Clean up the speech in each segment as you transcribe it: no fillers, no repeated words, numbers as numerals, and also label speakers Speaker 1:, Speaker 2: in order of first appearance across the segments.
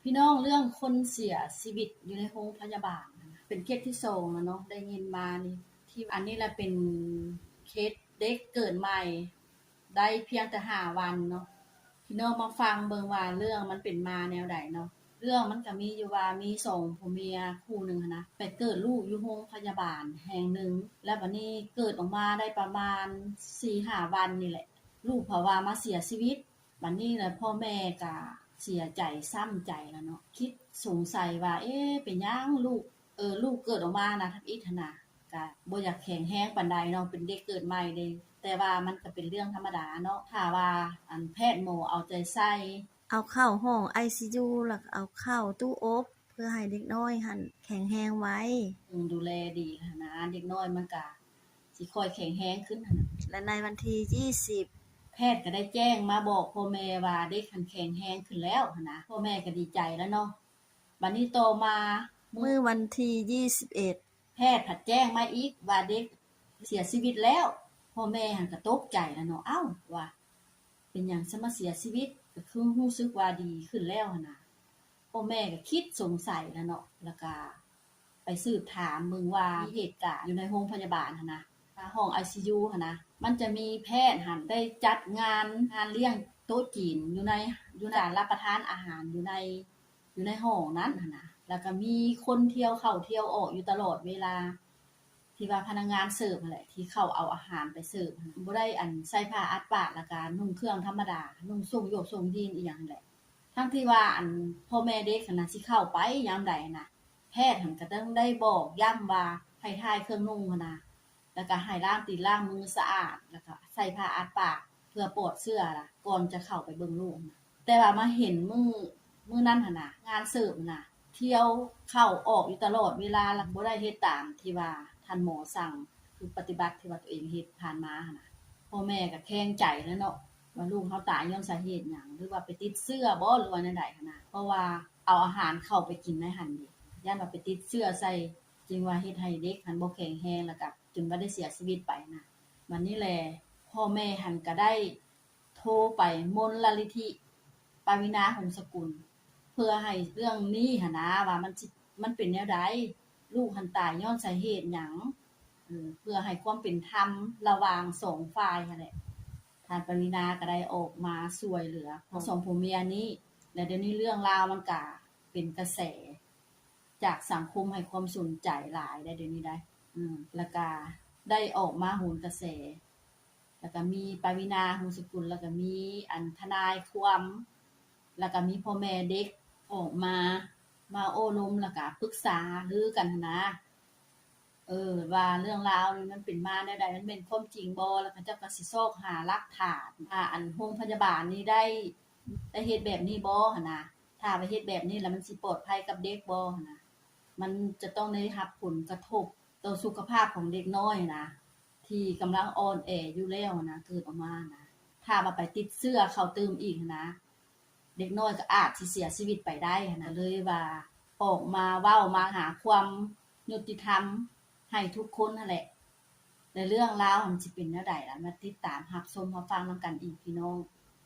Speaker 1: พี่น้องเรื่องคนเสียชีวิตอยู่ในโรงพยาบาลเป็นเคสที่2แล้วเนาะได้ยินมานี่ที่อันนี้แหละเป็นเคสเด็กเกิดใหม่ได้เพียงแต่5วันเนาะพี่น้องมาฟังเบิ่งว่าเรื่องมันเป็นมาแนวใดเนาะเรื่องมันก็มีอยู่ว่ามี2ผัวเมียคู่หนึ่งนะไปเกิดลูกอยู่โรงพยาบาลแห่งหนึ่งแล้วบัดนี้เกิดออกมาได้ประมาณ4-5วันนี่แหละลูกเพราะว่ามาเสียชีวิต บัดนี้แหละพ่อแม่ก็เสียใจซ้ำใจแล้วเนาะคิดสงสัยว่าเป็นหยังลูกลูกเกิดออกมานะทับอิฐนะก็บ่อยากแข็งแรงปานใดเนาะเป็นเด็กเกิดใหม่เด้แต่ว่ามันก็เป็นเรื่องธรรมดาเนาะถ้าว่าอันแพทย์หมอเอาใจใส่
Speaker 2: เอาเข้าห้อง ICU แล้วก็เอาเข้าตู้อบเพื่อให้เด็กน้อยหั้นแข็งแรงไว้
Speaker 1: ดูแลดีหั้นนะเด็กน้อยมันก็สิค่อยแข็งแรงขึ้นหั่นน่ะ
Speaker 2: และในวันที่20
Speaker 1: แพทย์ก็ได้แจ้งมาบอกพ่อแม่ว่าเด็กหั้นแข็งแรงขึ้นแล้วหั้นนะพ่อแม่ก็ดีใจแล้วเนาะบัดนี้ต่อมา
Speaker 2: มื้อวันที่21
Speaker 1: แพทย์ผัดแจ้งมาอีกว่าเด็กเสียชีวิตแล้วพ่อแม่หันก็ตกใจแล้วเนาะอ้าวว่าเป็นหยังซะมาเสียชีวิตก็คือรู้สึกว่าดีขึ้นแล้วหั่นน่ะพ่อแม่ก็คิดสงสัยแล้วเนาะแล้วก็ไปสืบถามเบิ่งว่ามีเหตุการณ์อยู่ในโรงพยาบาลหั่นนะห้อง ICU หั่นนะมันจะมีแพทย์หั่นได้จัดงานเลี้ยงโต๊ะจีนอยู่ในการรับประทานอาหารอยู่ในห้องนั้นหั่นน่ะแล้วก็มีคนเที่ยวเข้าเที่ยวออกอยู่ตลอดเวลาที่ว่าพนักงานเสิร์ฟนั่นแหละที่เข้าเอาอาหารไปเสิร์ฟบ่ได้ใส่ผ้าอัดปากแล้วก็นุ่งเครื่องธรรมดานุ่งทรงโยกทรงยีนอีหยังนั่นแหละทั้งที่ว่าพ่อแม่เด็กน่ะสิเข้าไปยามใดน่ะแพทย์หั่นก็ต้องได้บอกย้ำว่าให้ถ่ายเครื่องนุ่งหั่นน่ะแล้วก็ให้ล้างตีนล้างมือสะอาดแล้วก็ใส่ผ้าอัดปากเพื่อปลอดเชื้อล่ะก่อนจะเข้าไปเบิ่งลูกแต่ว่ามาเห็นมื้อนั้นหั่นน่ะงานเสิร์ฟน่ะเที่ยวเข้าออกอยู่ตลอดเวลาแล้วบ่ได้เฮ็ดตามที่ว่าท่านหมอสั่งคือปฏิบัติที่ว่าตัวเองเฮ็ดผ่านมาหั่นน่ะพ่อแม่ก็แข็งใจแล้วเนาะว่าลูกเฮาตายย้อนสาเหตุหยังหรือว่าไปติดเชื้อบ่หรือว่าแนวใดหั่นน่ะเพราะว่าเอาอาหารเข้าไปกินในหั้นนี่ย้านว่าไปติดเชื้อใส่จึงว่าเฮ็ดให้เด็กหั้นบ่แข็งแรงแล้วก็จนว่าได้เสียชีวิตไปน่ะบัดนี้แหละพ่อแม่หั้นก็ได้โทรไปมูลนิธิปวีณาหงส์สกุลเพื่อให้เรื่องนี้หั้นนะว่ามันเป็นแนวใดลูกหั้นตายย้อนสาเหตุหยังเพื่อให้ความเป็นธรรมระหว่าง2ฝ่ายนั่นแหละท่านปวีณาก็ได้ออกมาช่วยเหลือของ2ผัวเมียนี้และเดี๋ยวนี้เรื่องราวมันก็เป็นกระแสจากสังคมให้ความสนใจหลายได้เดี๋ยวนี้ได้แล้วก็ได้ออกมาโหนกระแสแล้วก็มีปวีณาหงส์สกุลแล้วก็มีทนายความแล้วก็มีพ่อแม่เด็กออกมาโอ้ลมแล้วก็ปรึกษารือกันนะว่าเรื่องราวนี้มันเป็นมาแนวใดมันเป็นความจริงบ่แล้วเขาเจ้าก็สิซอกหาหลักฐานโรงพยาบาลนี้ได้เฮ็ดแบบนี้บ่หั่นน่ะถ้าว่าเฮ็ดแบบนี้แล้วมันสิปลอดภัยกับเด็กบ่หั่นน่ะมันจะต้องได้รับผลกระทบต่อสุขภาพของเด็กน้อยนะที่กำลังอ่อนแออยู่แล้วนะเกิดออกมานะถ้าว่าไปติดเชื้อเข้าเติมอีกนะเด็กน้อยก็อาจสิเสียชีวิตไปได้นะเลยว่าออกมาเว้ามาหาความยุติธรรมให้ทุกคนนั่นแหละในเรื่องราวมันสิเป็นแนวใดล่ะมาติดตามรับชมรับฟังนำกันอีกพี่น้อง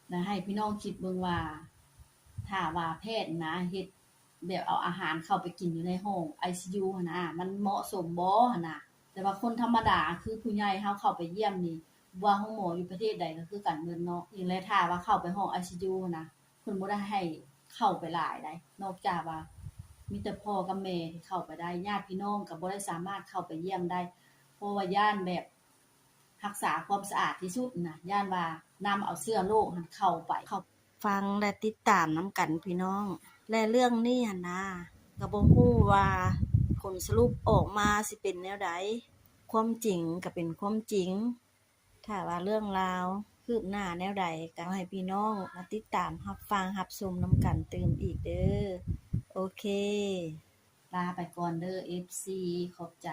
Speaker 1: และให้พี่น้องคิดเบิ่งว่าถ้าว่าแพทย์นะเฮ็ดแบบเอาอาหารเข้าไปกินอยู่ในห้อง ICU หั่นน่ะมันเหมาะสมบ่หั่นน่ะแต่ว่าคนธรรมดาคือผู้ใหญ่เฮาเข้าไปเยี่ยมนี่ว่าห้องหมออยู่ประเทศใดก็คือกันเบิดเนาะอีกแล้วถ้าว่าเข้าไปห้อง ICU นะเพิ่นบ่ได้ให้เข้าไปหลายได้นอกจากว่ามีแต่พ่อกับแม่ที่เข้าไปได้ญาติพี่น้องก็บ่ได้สามารถเข้าไปเยี่ยมได้เพราะว่าย้านแบบรักษาความสะอาดที่สุดน่ะย้านว่านำเอาเชื้อโรคนั้นเข้าไป
Speaker 2: ฟังและติดตามนํกันพี่น้องและเรื่องนี้หั่นนะก็บ่ฮู้ว่าผลสรุปออกมาสิเป็นแนวใดความจริงก็เป็นความจริงถ้าว่าเรื่องราวคืบหน้าแนวใดก็ให้พี่น้องมาติดตามรับฟังรับชมนํกันเติมอีกเด้อโอเค
Speaker 1: ลาไปก่อนเด้อ FC ขอบใจ